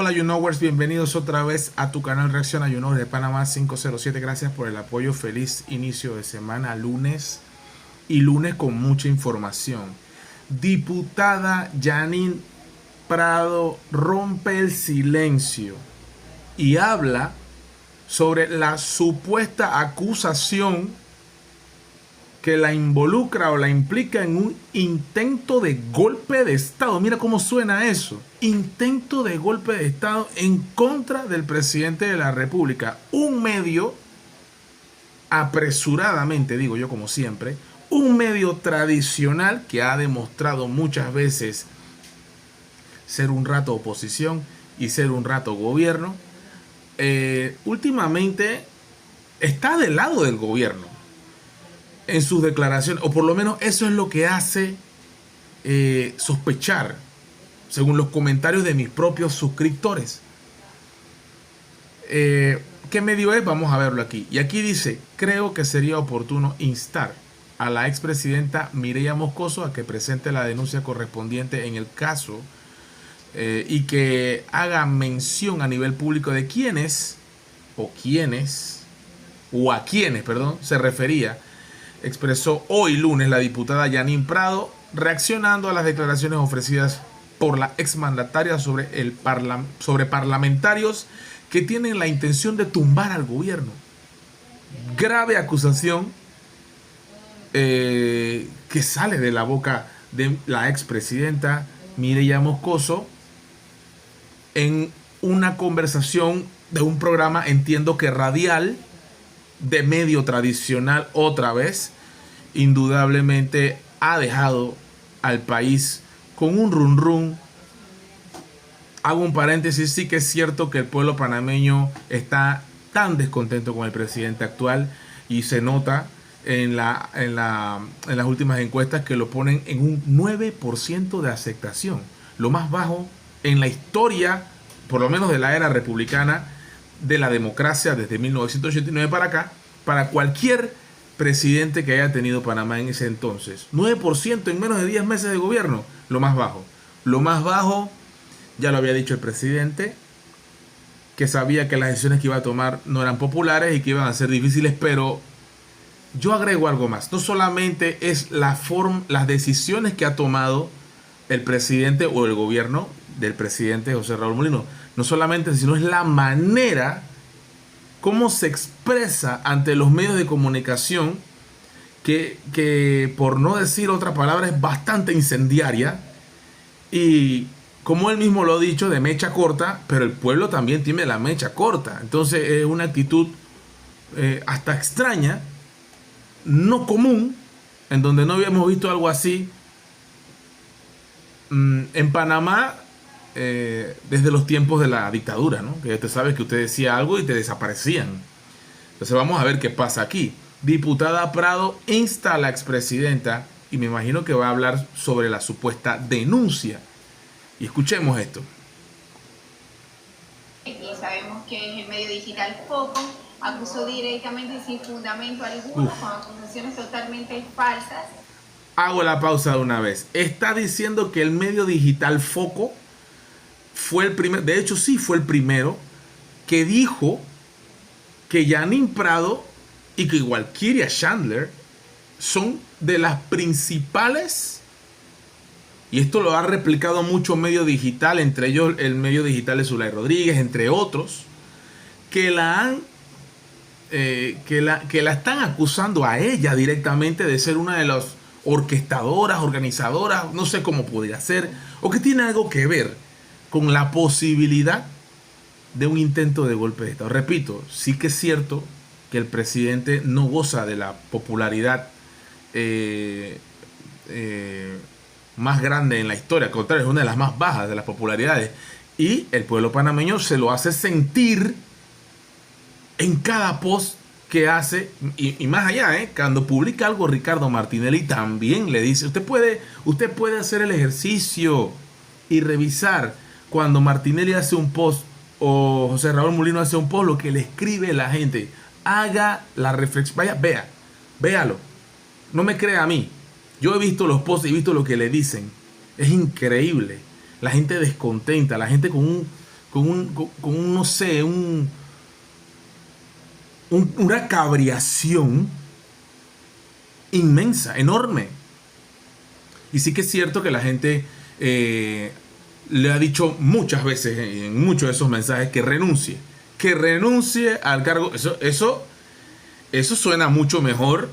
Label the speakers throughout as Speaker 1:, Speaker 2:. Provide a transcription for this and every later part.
Speaker 1: Hola YouKnowers, bienvenidos otra vez a tu canal Reacciona YouKnowers de Panamá 507. Gracias por el apoyo, feliz inicio de semana, lunes y lunes con mucha información. Diputada Yanin Prado rompe el silencio y habla sobre la supuesta acusación que la involucra o la implica en un intento de golpe de Estado. Mira cómo suena eso. Intento de golpe de Estado en contra del presidente de la República. Un medio, apresuradamente, digo yo como siempre, un medio tradicional que ha demostrado muchas veces ser un rato oposición y ser un rato gobierno, últimamente está del lado del gobierno en sus declaraciones, o por lo menos eso es lo que hace sospechar, según los comentarios de mis propios suscriptores. ¿Qué medio es? Vamos a verlo aquí. Y aquí dice: creo que sería oportuno instar a la expresidenta Mireya Moscoso a que presente la denuncia correspondiente en el caso y que haga mención a nivel público de quiénes a quienes se refería. Expresó hoy lunes la diputada Yanin Prado, reaccionando a las declaraciones ofrecidas por la exmandataria sobre parlamentarios que tienen la intención de tumbar al gobierno. Grave acusación que sale de la boca de la expresidenta Mireya Moscoso en una conversación de un programa, entiendo que radial, de medio tradicional. Otra vez, indudablemente ha dejado al país con un run run. Hago un paréntesis: sí que es cierto que el pueblo panameño está tan descontento con el presidente actual y se nota en las últimas encuestas que lo ponen en un 9% de aceptación, lo más bajo en la historia, por lo menos de la era republicana, de la democracia desde 1989 para acá, para cualquier presidente que haya tenido Panamá en ese entonces. 9% en menos de 10 meses de gobierno, lo más bajo. Lo más bajo, ya lo había dicho el presidente, que sabía que las decisiones que iba a tomar no eran populares y que iban a ser difíciles, pero yo agrego algo más. No solamente es las decisiones que ha tomado el presidente o el gobierno del presidente José Raúl Mulino, no solamente, sino es la manera cómo se expresa ante los medios de comunicación, que por no decir otra palabra es bastante incendiaria, y como él mismo lo ha dicho, de mecha corta, pero el pueblo también tiene la mecha corta. Entonces es una actitud hasta extraña, no común, en donde no habíamos visto algo así en Panamá desde los tiempos de la dictadura, ¿no? Que usted sabe que usted decía algo y te desaparecían. Entonces vamos a ver qué pasa aquí. Diputada Prado insta a la expresidenta, y me imagino que va a hablar sobre la supuesta denuncia. Y escuchemos esto.
Speaker 2: Y sabemos que es el medio digital Foco acusó directamente sin fundamento alguno, con acusaciones totalmente falsas.
Speaker 1: Hago la pausa de una vez. Está diciendo que el medio digital Foco fue el primero, de hecho sí fue el primero, que dijo que Yanin Prado y que Walkiria Chandler son de las principales, y esto lo ha replicado mucho medio digital, entre ellos el medio digital de Zulay Rodríguez, entre otros, que la están acusando a ella directamente de ser una de las orquestadoras, organizadoras, no sé cómo podría ser, o que tiene algo que ver con la posibilidad de un intento de golpe de Estado. Repito, sí que es cierto que el presidente no goza de la popularidad más grande en la historia, al contrario, es una de las más bajas de las popularidades, y el pueblo panameño se lo hace sentir en cada post que hace, y más allá, cuando publica algo Ricardo Martinelli también le dice, usted puede hacer el ejercicio y revisar cuando Martinelli hace un post o José Raúl Mulino hace un post, lo que le escribe la gente. Haga la reflexión, véalo, no me crea a mí. Yo he visto los posts y he visto lo que le dicen. Es increíble. La gente descontenta, la gente con no sé, una cabriación inmensa, enorme. Y sí que es cierto que la gente le ha dicho muchas veces en muchos de esos mensajes que renuncie al cargo. Eso suena mucho mejor,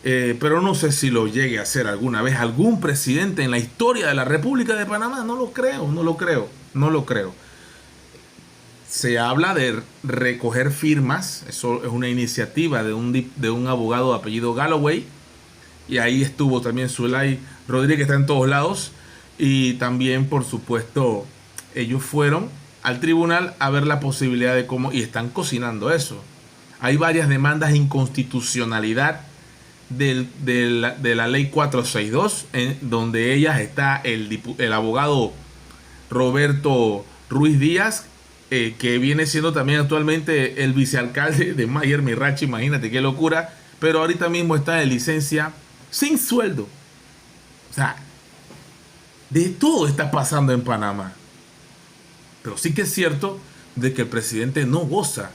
Speaker 1: pero no sé si lo llegue a hacer alguna vez algún presidente en la historia de la República de Panamá. No lo creo. Se habla de recoger firmas. Eso es una iniciativa de un abogado de apellido Galloway. Y ahí estuvo también Zulay Rodríguez, que está en todos lados. Y también, por supuesto, ellos fueron al tribunal a ver la posibilidad de cómo... Y están cocinando eso. Hay varias demandas de inconstitucionalidad de la ley 462, donde ellas está el abogado Roberto Ruiz Díaz, que viene siendo también actualmente el vicealcalde de Mayer Mirachi. Imagínate qué locura. Pero ahorita mismo está en licencia sin sueldo. O sea, de todo está pasando en Panamá. Pero sí que es cierto de que el presidente no goza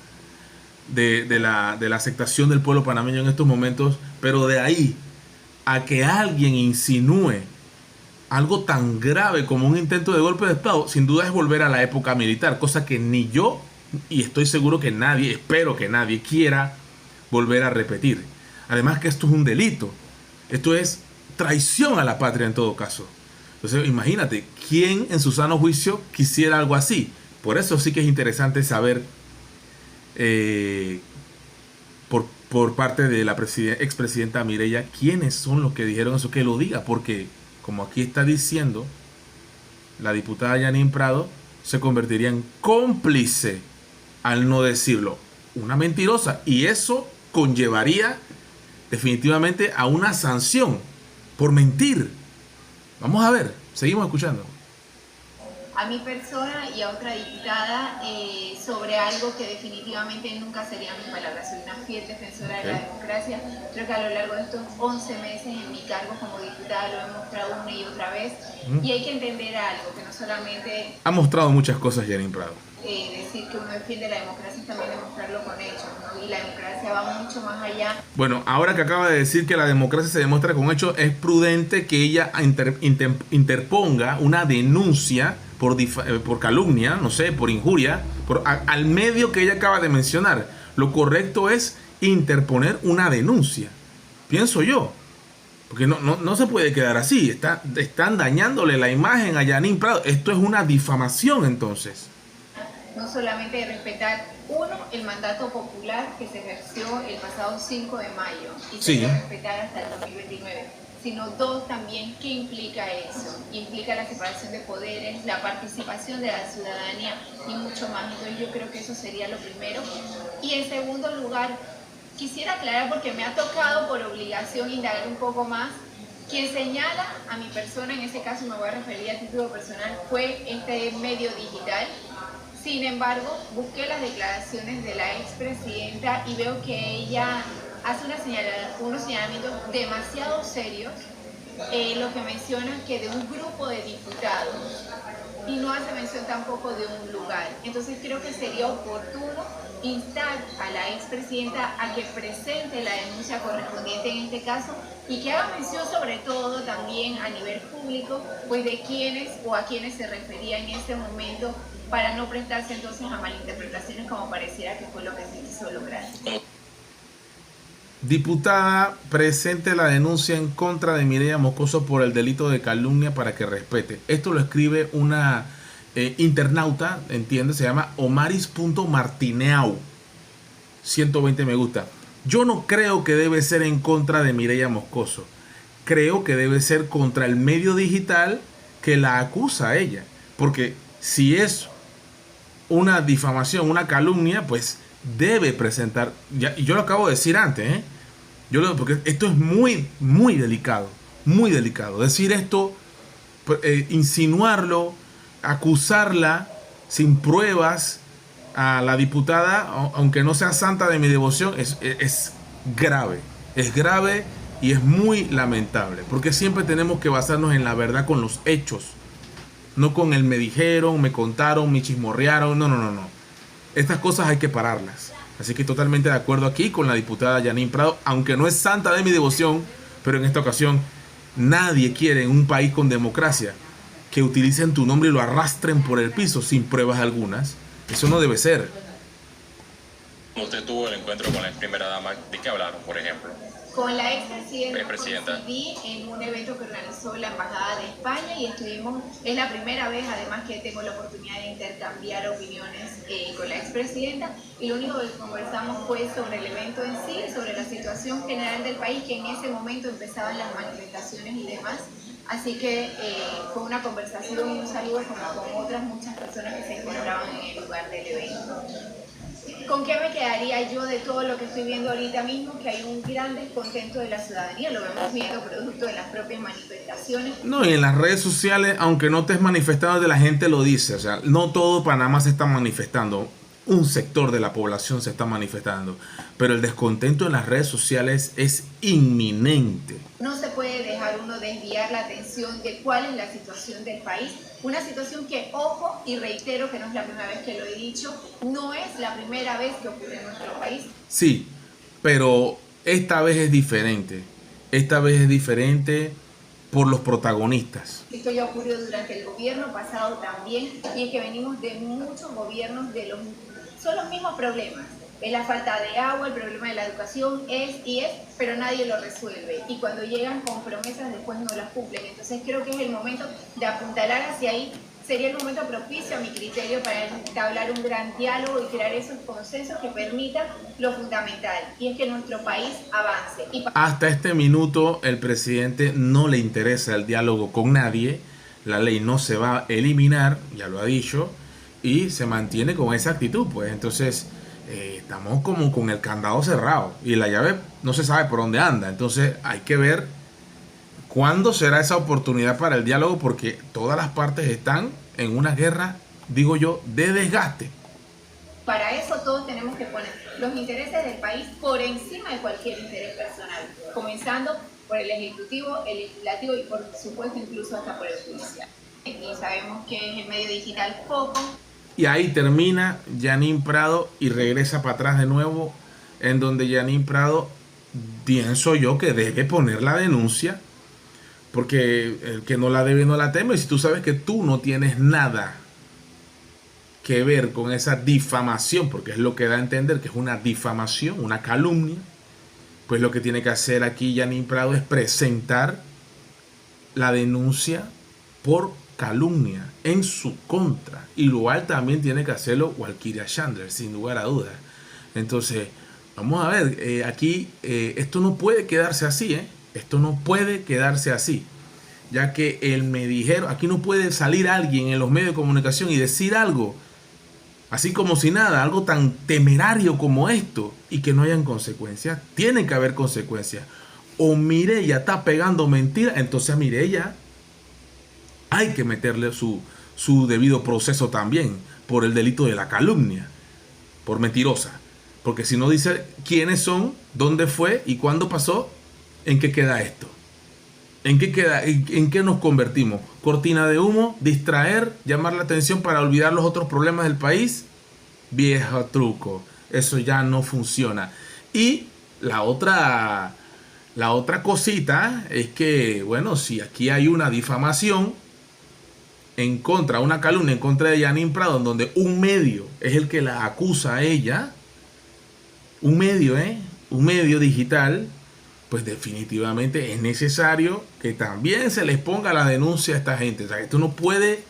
Speaker 1: de la aceptación del pueblo panameño en estos momentos. Pero de ahí a que alguien insinúe algo tan grave como un intento de golpe de Estado, sin duda es volver a la época militar, cosa que ni yo, y estoy seguro que nadie, espero que nadie quiera volver a repetir. Además que esto es un delito, esto es traición a la patria en todo caso. Entonces imagínate, ¿quién en su sano juicio quisiera algo así? Por eso sí que es interesante saber por parte de la expresidenta Mireya quiénes son los que dijeron eso, que lo diga, porque como aquí está diciendo la diputada Yanin Prado, se convertiría en cómplice al no decirlo, una mentirosa, y eso conllevaría definitivamente a una sanción por mentir. Vamos a ver, seguimos escuchando.
Speaker 2: A mi persona y a otra diputada sobre algo que definitivamente nunca serían mis palabras. Soy una fiel defensora de la democracia. Creo que a lo largo de estos 11 meses en mi cargo como diputada lo he mostrado una y otra vez. Y hay que entender algo, que no solamente...
Speaker 1: Ha mostrado muchas cosas Yanin Prado.
Speaker 2: Decir que uno defiende la democracia es también demostrarlo con hechos, ¿no? Y la democracia va mucho más allá.
Speaker 1: Bueno, ahora que acaba de decir que la democracia se demuestra con hechos, es prudente que ella interponga una denuncia por calumnia, no sé, por injuria, al medio que ella acaba de mencionar. Lo correcto es interponer una denuncia, pienso yo. Porque no se puede quedar así. Están dañándole la imagen a Yanin Prado. Esto es una difamación entonces.
Speaker 2: No solamente respetar, uno, el mandato popular que se ejerció el pasado 5 de mayo y se debe respetar hasta el 2029, sino dos, también, ¿qué implica eso? Implica la separación de poderes, la participación de la ciudadanía y mucho más. Entonces yo creo que eso sería lo primero. Y en segundo lugar, quisiera aclarar, porque me ha tocado por obligación indagar un poco más, quien señala a mi persona, en ese caso me voy a referir a título personal, fue este medio digital. Sin embargo, busqué las declaraciones de la expresidenta y veo que ella hace unos señalamientos demasiado serios, lo que menciona que de un grupo de diputados, y no hace mención tampoco de un lugar. Entonces creo que sería oportuno instar a la expresidenta a que presente la denuncia correspondiente en este caso y que haga mención sobre todo también a nivel público, pues de quiénes o a quiénes se refería en este momento, para no prestarse entonces a malinterpretaciones como pareciera que fue lo que se quiso lograr.
Speaker 1: Diputada, presente la denuncia en contra de Mireya Moscoso por el delito de calumnia para que respete. Esto lo escribe una internauta, entiende, se llama omaris.martineau. 120 me gusta. Yo no creo que debe ser en contra de Mireya Moscoso. Creo que debe ser contra el medio digital que la acusa a ella. Porque si es una difamación, una calumnia, pues debe presentar, y yo lo acabo de decir antes, porque esto es muy, muy delicado, muy delicado. Decir esto, insinuarlo, acusarla sin pruebas a la diputada, aunque no sea santa de mi devoción, es grave y es muy lamentable, porque siempre tenemos que basarnos en la verdad con los hechos. no con el me dijeron, me contaron, me chismorrearon. No, no, no, no. Estas cosas hay que pararlas. Así que totalmente de acuerdo aquí con la diputada Yanín Prado, aunque no es santa de mi devoción, pero en esta ocasión nadie quiere en un país con democracia que utilicen tu nombre y lo arrastren por el piso sin pruebas algunas. Eso no debe ser.
Speaker 3: Usted tuvo el encuentro con la primera dama, ¿de qué hablaron, por ejemplo?
Speaker 2: Con la expresidenta
Speaker 3: Expresidenta.
Speaker 2: coincidí en un evento que organizó la Embajada de España y estuvimos, es la primera vez además que tengo la oportunidad de intercambiar opiniones con la expresidenta, y lo único que conversamos fue sobre el evento en sí, sobre la situación general del país, que en ese momento empezaban las manifestaciones y demás. Así que fue una conversación y un saludo como con otras muchas personas que se encontraban en el lugar del evento. ¿Con qué me quedaría yo de todo lo que estoy viendo ahorita mismo? Que hay un gran descontento de la ciudadanía, lo vemos viendo producto de las propias manifestaciones.
Speaker 1: No, y en las redes sociales, aunque no estés manifestando, de la gente lo dice. O sea, no todo Panamá se está manifestando. Un sector de la población se está manifestando. Pero el descontento en las redes sociales es inminente.
Speaker 2: No se puede dejar uno desviar la atención de cuál es la situación del país. Una situación que, ojo, y reitero que no es la primera vez que lo he dicho, no es la primera vez que ocurre en nuestro país.
Speaker 1: Sí, pero esta vez es diferente. Esta vez es diferente por los protagonistas.
Speaker 2: Esto ya ocurrió durante el gobierno pasado también, y es que venimos de muchos gobiernos son los mismos problemas. Es la falta de agua, el problema de la educación es, pero nadie lo resuelve. Y cuando llegan con promesas después no las cumplen. Entonces creo que es el momento de apuntalar hacia ahí. Sería el momento propicio a mi criterio para entablar un gran diálogo y crear esos consensos que permitan lo fundamental, y es que nuestro país avance.
Speaker 1: Hasta este minuto el presidente no le interesa el diálogo con nadie. La ley no se va a eliminar, ya lo ha dicho, y se mantiene con esa actitud. Pues entonces estamos como con el candado cerrado y la llave no se sabe por dónde anda. Entonces hay que ver cuándo será esa oportunidad para el diálogo, porque todas las partes están en una guerra, digo yo, de desgaste.
Speaker 2: Para eso todos tenemos que poner los intereses del país por encima de cualquier interés personal, comenzando por el Ejecutivo, el Legislativo y por supuesto incluso hasta por el Judicial. Y sabemos que es el medio digital poco.
Speaker 1: Y ahí termina Yanín Prado y regresa para atrás de nuevo, en donde Yanín Prado, pienso yo, que debe poner la denuncia, porque el que no la debe no la teme. Y si tú sabes que tú no tienes nada que ver con esa difamación, porque es lo que da a entender que es una difamación, una calumnia, pues lo que tiene que hacer aquí Yanín Prado es presentar la denuncia por calumnia en su contra. Igual también tiene que hacerlo Walkiria Chandler, sin lugar a dudas. Entonces, vamos a ver, aquí esto no puede quedarse así, Esto no puede quedarse así, ya que me dijeron, aquí no puede salir alguien en los medios de comunicación y decir algo así como si nada, algo tan temerario como esto, y que no hayan consecuencias. Tiene que haber consecuencias. O Mireya está pegando mentiras, entonces a Mireya hay que meterle su debido proceso también por el delito de la calumnia, por mentirosa. Porque si no dice quiénes son, dónde fue y cuándo pasó, ¿en qué queda esto? ¿En qué queda? ¿En qué nos convertimos? ¿Cortina de humo? ¿Distraer? ¿Llamar la atención para olvidar los otros problemas del país? Viejo truco. Eso ya no funciona. Y la otra cosita es que, bueno, si aquí hay una difamación en contra, una calumnia en contra de Yanín Prado, en donde un medio es el que la acusa a ella, un medio digital, pues definitivamente es necesario que también se les ponga la denuncia a esta gente. O sea, esto no puede.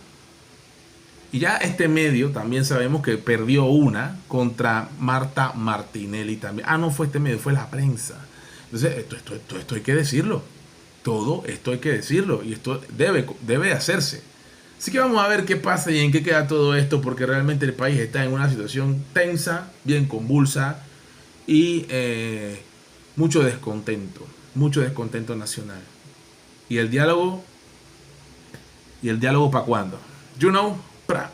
Speaker 1: Y ya este medio también sabemos que perdió una contra Marta Martinelli también. No fue este medio, fue la prensa. Entonces, esto hay que decirlo. Todo esto hay que decirlo. Y esto debe hacerse. Así que vamos a ver qué pasa y en qué queda todo esto, porque realmente el país está en una situación tensa, bien convulsa, y mucho descontento nacional. ¿Y el diálogo? ¿Y el diálogo para cuándo? You know, pra.